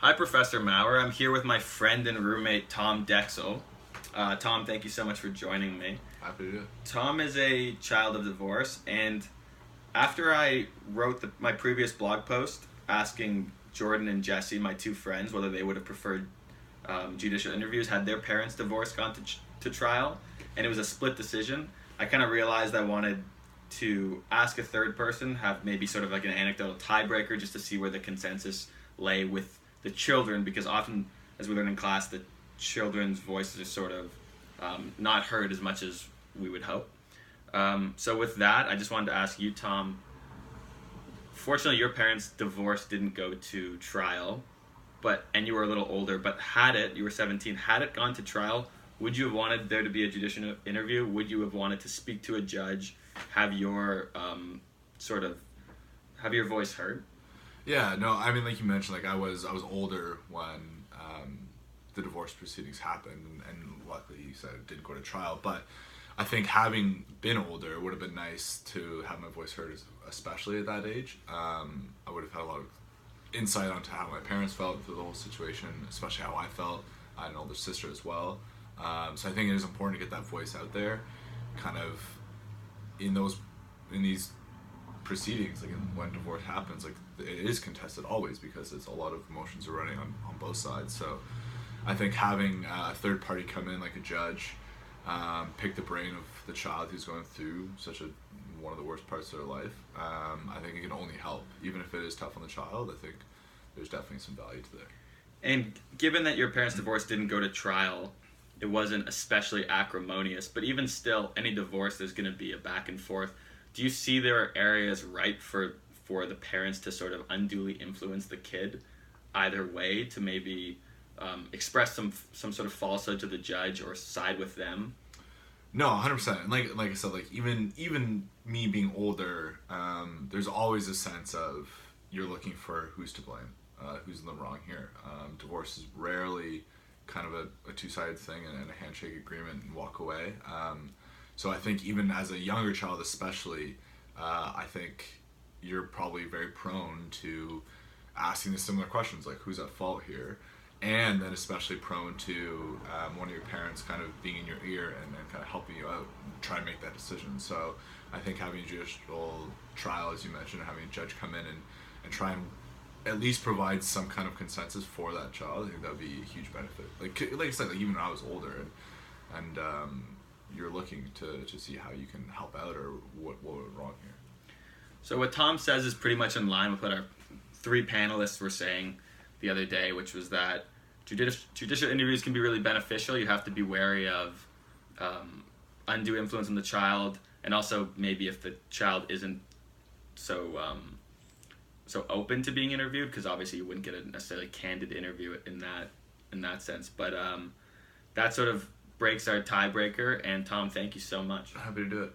Hi, Professor Maurer. I'm here with my friend and roommate, Tom Daeschel. Tom, thank you so much for joining me. Happy to do it. Tom is a child of divorce, and after I wrote my previous blog post asking Jordan and Jesse, my two friends, whether they would have preferred judicial interviews had their parents' divorce gone to trial, and it was a split decision, I kind of realized I wanted to ask a third person, have maybe sort of like an anecdotal tiebreaker just to see where the consensus lay with the children, because often, as we learn in class, the children's voices are sort of not heard as much as we would hope. So with that, I just wanted to ask you, Tom, fortunately your parents' divorce didn't go to trial, and you were a little older, but you were 17, had it gone to trial, would you have wanted there to be a judicial interview? Would you have wanted to speak to a judge, have your have your voice heard? Yeah, no, I mean, like you mentioned, like I was older when the divorce proceedings happened, and luckily you said it didn't go to trial. But I think having been older, it would have been nice to have my voice heard, especially at that age. I would have had a lot of insight onto how my parents felt through the whole situation, especially how I felt. I had an older sister as well. So I think it is important to get that voice out there, kind of in these proceedings, like when divorce happens, like it is contested always because it's a lot of emotions are running on both sides. So I think having a third party come in, like a judge, pick the brain of the child who's going through one of the worst parts of their life, I think it can only help. Even if it is tough on the child, I think there's definitely some value to there. And given that your parents' divorce didn't go to trial, it wasn't especially acrimonious, but even still, any divorce, there's going to be a back and forth. Do you see there are areas ripe for the parents to sort of unduly influence the kid either way, to maybe express some sort of falsehood to the judge or side with them? No, 100%. And like I said, like even me being older, there's always a sense of you're looking for who's to blame, who's in the wrong here. Divorce is rarely kind of a two-sided thing and a handshake agreement and walk away. So I think even as a younger child especially, I think you're probably very prone to asking the similar questions, like who's at fault here? And then especially prone to one of your parents kind of being in your ear and kind of helping you out and try and make that decision. So I think having a judicial trial, as you mentioned, having a judge come in and try and at least provide some kind of consensus for that child, I think that would be a huge benefit. Like I said, like even when I was older and you're looking to see how you can help out or what went wrong here. So what Tom says is pretty much in line with what our three panelists were saying the other day, which was that judicial interviews can be really beneficial. You have to be wary of undue influence on the child, and also maybe if the child isn't so open to being interviewed, because obviously you wouldn't get a necessarily candid interview in that sense. But that sort of breaks our tiebreaker. And Tom, thank you so much. Happy to do it.